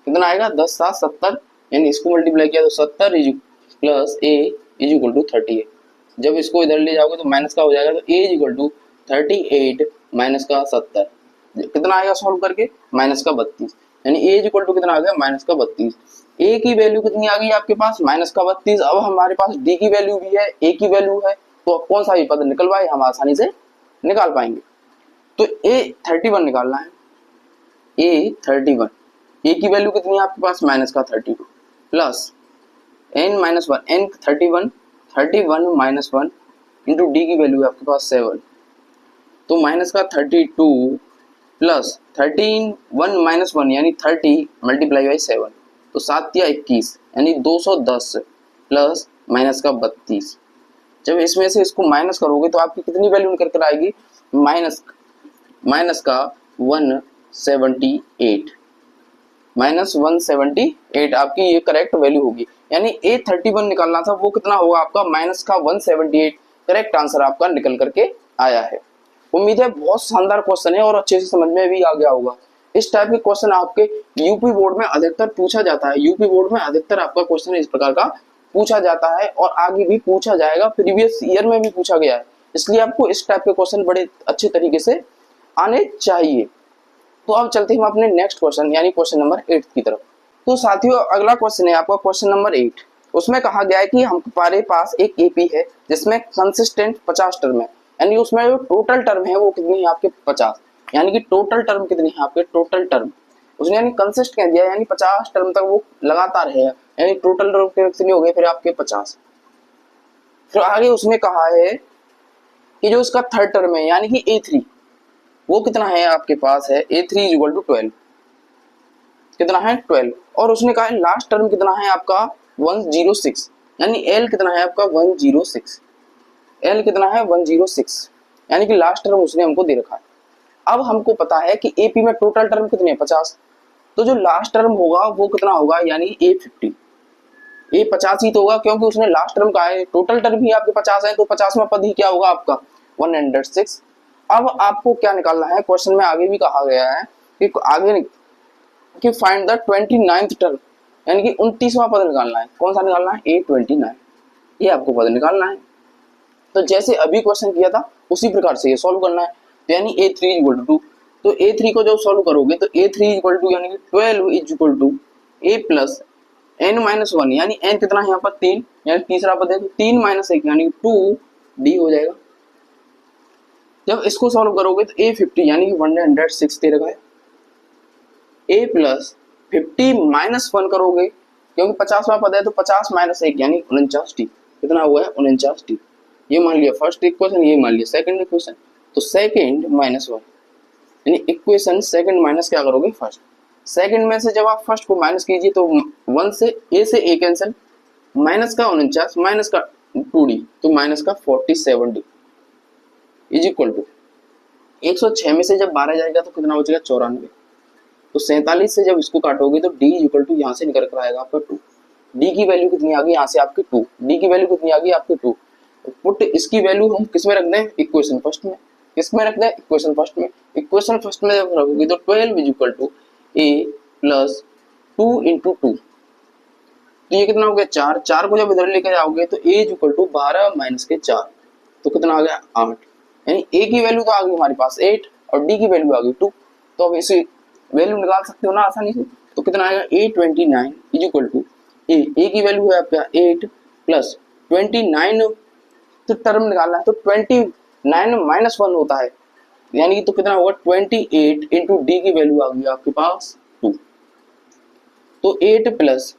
कितना आएगा 10 7 70, यानी इसको मल्टीप्लाई किया तो 70 is plus a is equal to 38। जब इसको इधर ले जाओगे तो माइनस का हो जाएगा, तो ए इज इक्वल टू 38 माइनस का 70 कितना आएगा सॉल्व करके माइनस का 32, यानी ए इज इक्वल टू कितना आ गया माइनस का 32। ए की वैल्यू कितनी आ गई आपके पास माइनस का 32। अब हमारे पास डी की वैल्यू भी है, ए की वैल्यू है, तो कौन सा भी पद निकलवाए हम आसानी से निकाल पाएंगे। तो ए 31 निकालना है, ए 31, ए की वैल्यू कितनी है आपके पास माइनस का 32 plus N minus 1, n 31 minus 1 into d की वैल्यू है आपके पास 7, तो माइनस का 32 प्लस 13 1 माइनस 1 यानी 30 मल्टीप्लाई बाई 7, तो 7 या 21 यानी 210 प्लस माइनस का 32। जब इसमें से इसको माइनस करोगे तो आपकी कितनी वैल्यू निकल कर आएगी माइनस का 178, माइनस 178 आपकी ये करेक्ट वैल्यू होगी। यानी ए 31 निकालना था, वो कितना होगा आपका माइनस का 178, करेक्ट आंसर आपका निकल करके आया है। उम्मीद है बहुत शानदार क्वेश्चन है और अच्छे से समझ में भी आ गया होगा। इस टाइप के क्वेश्चन आपके यूपी बोर्ड में अधिकतर पूछा जाता है, यूपी बोर्ड में अधिकतर आपका क्वेश्चन इस प्रकार का पूछा जाता है और आगे भी पूछा जाएगा, प्रीवियस ईयर में भी पूछा गया है, इसलिए आपको इस टाइप के क्वेश्चन बड़े अच्छे तरीके से आने चाहिए। तो अब चलते हैं हम अपने नेक्स्ट क्वेश्चन यानी क्वेश्चन नंबर 8 की तरफ। तो साथियों अगला क्वेश्चन है आपका क्वेश्चन नंबर 8। उसमें कहा गया है कि हमारे पास एक एपी है जिसमें कंसिस्टेंट 50 टर्म है, यानी उसमें जो टोटल टर्म है वो कितनी है आपके 50, यानी कि टोटल टर्म कितनी है आपके टोटल टर्म, उसने यानी कंसिस्ट कह दिया, यानी 50 टर्म तक वो लगातार है, यानी टोटल टर्म कितने हो गए फिर आपके 50। फिर आगे उसमें कहा है कि जो उसका थर्ड टर्म है यानी कि A3 वो कितना है आपके पास है A3 इज इक्वल टू 12, कितना है 12, और उसने कहा है लास्ट टर्म कितना है आपका 106, यानी L कितना है आपका 106, L कितना है 106, यानी कि लास्ट टर्म उसने हमको दे रखा है। अब हमको पता है कि AP में टोटल टर्म कितने हैं 50, तो जो लास्ट टर्म होगा वो कितना होगा यानी A50, A 50 ही तो होगा क्योंकि उसने लास्ट टर्म कहा है, टोटल टर्म ही आपके 50 है, तो 50वां पद ही क्या होगा आपका 106। अब आपको क्या निकालना है, क्वेश्चन में आगे भी कहा गया है कि आगे कि फाइंड द 29th टर्म, यानी कि 29वां पद निकालना है। कौन सा निकालना है A29, ये आपको पद निकालना है। तो जैसे अभी क्वेश्चन किया था उसी प्रकार से ये सॉल्व करना है, तो यानी A3 इक्वल टू 2, तो A3 को जब सॉल्व करोगे तो A3 इक्वल टू यानी कि 12 is equal to A plus n minus 1, यानी n कितना है यहाँ पर 3, यानी तीसरा पद है, तो 3 माइनस 1 यानी 2D हो जाएगा। जब इसको सॉल्व करोगे तो A50 यानी कि 106 दे रखा है, A प्लस 50 माइनस 1 करोगे क्योंकि 50वां पद है, तो 50 माइनस 1 यानी 49D, कितना हुआ है 49D। ये मान लिया फर्स्ट इक्वेशन, ये मान लिया सेकंड इक्वेशन, तो सेकंड माइनस 1 यानी इक्वेशन सेकंड माइनस क्या करोगे फर्स्ट। सेकंड में से जब आप फर्स्ट को माइनस कीजिए तो 1 से A कैंसिल, माइनस का 49 माइनस का 2D, तो माइनस का 47D इज इक्वल टू 106 में से जब 12 जाएगा तो कितना बचेगा 94, तो 47 से जब इसको काटोगे तो D इक्वल टू यहाँ से निकल कर आएगा आपका 2। D की वैल्यू कितनी आ गई यहाँ से आपकी 2, D की वैल्यू कितनी आ गई आपकी 2। पुट इसकी वैल्यू हम किस में रख दें इक्वेशन फर्स्ट में, किस में रख दें इक्वेशन फर्स्ट में, इक्वेशन फर्स्ट में जब रखोगे तो 12 is equal to A plus 2 into 2, तो ये कितना हो गया 4, 4 को जब इधर लेकर जाओगे तो A is equal to 12 minus के 4, तो कितना आ गया 8, यानी A की वैल्यू तो आ गई हमारे पास 8 और D की वैल्यू आ गई 2, तो अब इसे वैल्यू निकाल सकते हो ना आसानी से, तो कितना आएगा A29 is equal to A की वैल्यू है आपका 8 प्लस 29, तो टर्म निकालना है तो 29 माइनस 1 होता है, यानी कि तो कितना होगा 28 इंटू D की वैल्यू आ गई आपके पास 2, तो 8 प्लस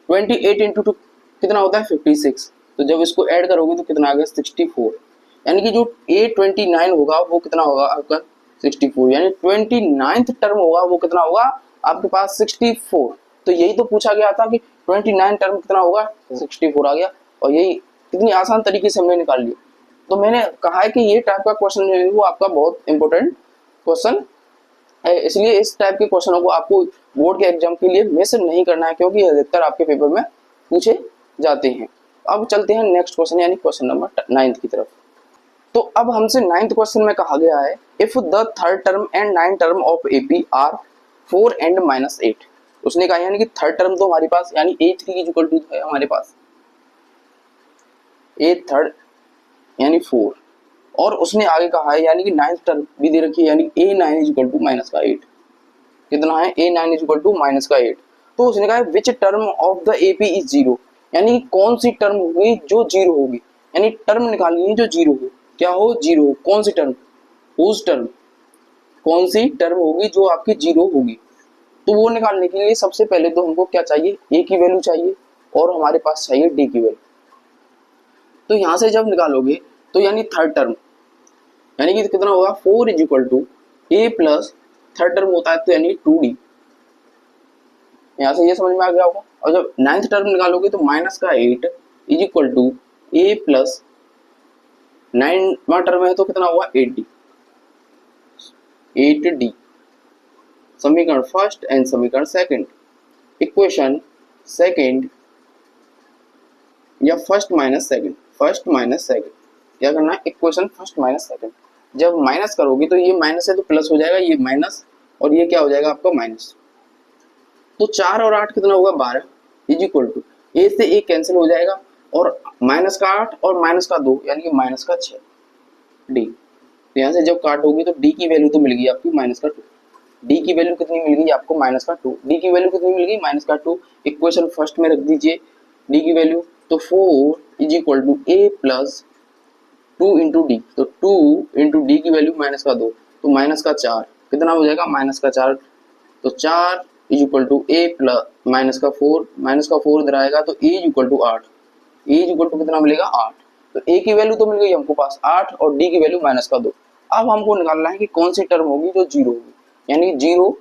28 इंटू 2 कितना होता है 56, तो जब इसको ऐड करोगे तो कितना आ गया 64, यानी कि जो A29 होगा वो कितना होगा आपका 64, यानी 29th टर्म होगा वो कितना होगा आपके पास 64, तो यही तो पूछा गया था कि 29 टर्म कितना होगा, 64 आ गया, और यही कितनी आसान तरीके से हमने निकाल लिया। तो मैंने कहा है कि ये टाइप का क्वेश्चन जो है वो आपका बहुत इंपॉर्टेंट क्वेश्चन है, इसलिए इस टाइप के क्वेश्चनों को आपको बोर्ड के एग्जाम के लिए मिस नहीं करना है, क्योंकि अधिकतर आपके पेपर में पूछे जाते हैं। अब चलते हैं नेक्स्ट क्वेश्चन यानी क्वेश्चन नंबर 9 की तरफ। तो अब हमसे 9th क्वेश्चन में कहा गया है, if the third term and 9 term of AP are 4 and -8। उसने कहा यानी कि थर्ड टर्म तो हमारे पास यानी A3 इक्वल टू है हमारे पास A थर्ड यानी 4, और उसने आगे कहा है यानी कि 9th टर्म भी दे रखी है यानी A9 इक्वल टू -8। कितना है, A9 इक्वल टू -8। तो उसने कहा है which term of the AP is 0, यानी कौन सी टर्म होगी जो 0 होगी, यानी टर्म निकालनी है जो 0 हो। क्या हो, 0 हो। कौन सी टर्म, उस टर्म, कौन सी टर्म होगी जो आपकी 0 होगी। तो वो निकालने के लिए सबसे पहले तो हमको क्या चाहिए, A की वैल्यू चाहिए और हमारे पास चाहिए D की वैल्यू। तो यहां से जब निकालोगे तो यानी थर्ड टर्म यानी कि कितना होगा, 4 is equal to A plus third term होता है तो यानी 2D। यहाँ से ये समझ में आ गया होगा। और जब 9th टर्म निकालोगे तो -8 is equal to A plus 9वां टर्म है तो कितना हुआ, 8D। 8D समीकरण फर्स्ट एंड समीकरण सेकंड। इक्वेशन सेकंड या first minus second, first minus second क्या करना है, इक्वेशन फर्स्ट माइनस सेकंड। जब माइनस करोगे तो ये माइनस है तो प्लस हो जाएगा, ये माइनस और ये क्या हो जाएगा आपका माइनस। तो 4 और 8 कितना होगा, 12 इज इक्वल टू A से A कैंसिल हो जाएगा और माइनस का 8 और माइनस का 2 यानी कि माइनस का 6 D। तो यहाँ से जब काटोगे तो D की वैल्यू तो मिल गई आपकी माइनस का 2। D की वैल्यू कितनी मिल गई आपको, माइनस का 2। D की वैल्यू कितनी मिल गई, माइनस का 2। इक्वेशन फर्स्ट में रख दीजिए D की वैल्यू, तो 4 is equal to A plus 2 into d. तो 2 इंटू डी की वैल्यू माइनस का 2 तो माइनस का 4 कितना हो जाएगा, माइनस का 4। तो 4 is equal to A plus minus का 4, माइनस का 4 इधर आएगा तो A is equal to 8। A is equal to कितना मिलेगा, 8। तो A की वैल्यू तो मिल गई हमको पास 8 और D की वैल्यू माइनस का 2। अब हमको निकालना है कि कौन सी टर्म होगी जो 0 होगी, यानी 0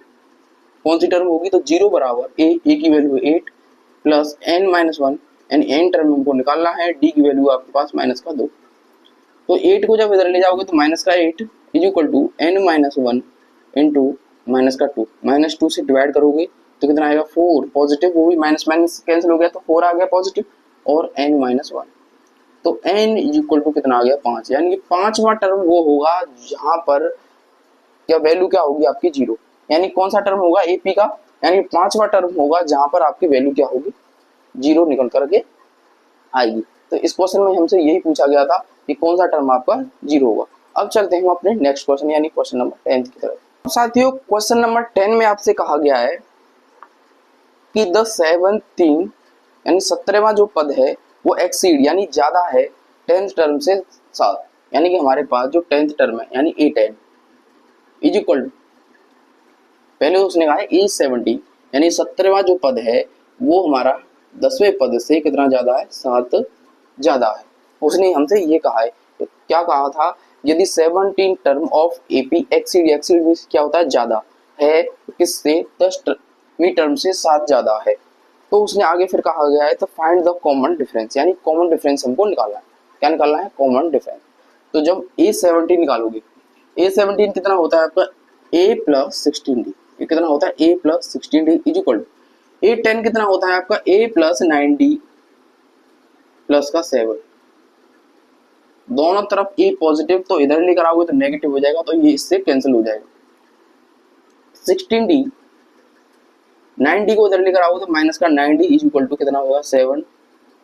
कौन सी टर्म होगी, तो 0 बराबर A की वैल्यू 8 प्लस n-1 यानी n टर्म हमको निकालना है। D की वैल्यू आपके पास माइनस का 2। तो 8 को जब इधर ले जाओगे तो माइनस का 8 is equal to n-1 into minus का 2, माइनस 2 से डिवाइड करोगे तो कितना आएगा, 4 पॉजिटिव, वो भी माइनस माइनस कैंसिल हो गया तो 4 आ गया पॉजिटिव और n-1। तो n इज इक्वल टू कितना आ गया, 5। यानी कि 5वां टर्म वो होगा जहां पर क्या वैल्यू क्या होगी आपकी 0, यानी कौन सा टर्म होगा AP का, यानी 5वां टर्म होगा जहां पर आपकी वैल्यू क्या होगी, 0 निकल करके आएगी। तो इस क्वेश्चन में हमसे यही पूछा गया था कि कौन सा टर्म आपका 0 होगा। अब चलते हैं अपने नेक्स्ट क्वेश्चन यानी क्वेश्चन नंबर 10 की तरफ। साथियों क्वेश्चन नंबर 10 में आपसे कहा गया है कि द 17 यानी 17वां जो पद है वो एक्सीड यानी ज्यादा है 10th टर्म से 7, यानी कि हमारे पास जो 10th टर्म है यानी A10 इज इक्वल टू, पहले उसने कहा है A17 यानी 17वां जो पद है वो हमारा 10वें पद से कितना ज्यादा है, 7 ज्यादा है। उसने हमसे ये कहा है, क्या कहा था, यदि 17 term of AP exceed, exceed means क्या होता है, ज्यादा है किससे, 10वीं टर्म से 7 ज्यादा है। तो उसने आगे फिर कहा गया है तो फाइंड द कॉमन डिफरेंस, यानी कॉमन डिफरेंस हमको निकालना है। क्या निकालना है, कॉमन डिफरेंस। तो जब A17 निकालोगे, A17 कितना होता है आपका A प्लस 16D, ये कितना होता है A plus 16D is equal to A10 कितना होता है आपका A प्लस 9D प्लस का 7। दोनों तरफ A पॉजिटिव तो इधर लेकर आओगे तो नेगेटिव हो जाएगा तो ये इससे कैंसिल हो जाएगा। 16D 9D को इधर लेकर आओगे तो माइनस का 9D इज इक्वल टू कितना होगा, 7।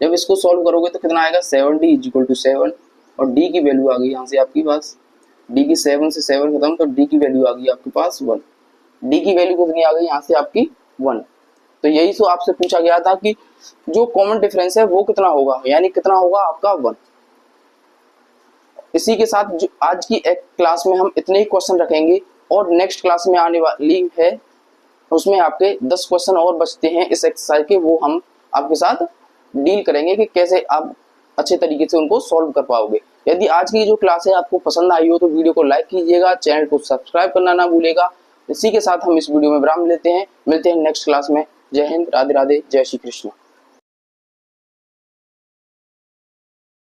जब इसको सॉल्व करोगे तो कितना आएगा, 7D इज इक्वल टू 7 और D की वैल्यू आ गई यहाँ से आपके पास, D की 7 से 7 खत्म तो D की वैल्यू आ गई आपके पास 1। D की वैल्यू कितनी आ गई यहाँ से आपकी 1। तो यही सो आपसे पूछा गया था कि जो कॉमन डिफरेंस है वो कितना होगा, यानी कितना होगा आपका 1। इसी के साथ जो आज की एक क्लास में हम इतने ही क्वेश्चन रखेंगे और नेक्स्ट क्लास में आने वाली है उसमें आपके 10 क्वेश्चन और बचते हैं इस एक्सरसाइज के, वो हम आपके साथ डील करेंगे कि कैसे आप अच्छे तरीके से उनको सॉल्व कर पाओगे। यदि आज की जो क्लास है आपको पसंद आई हो तो वीडियो को लाइक कीजिएगा, चैनल को सब्सक्राइब करना ना भूलेगा इसी के साथ हम इस वीडियो में विराम लेते हैं। मिलते हैं नेक्स्ट क्लास में। जय हिंद, राधे राधे, जय श्री कृष्ण।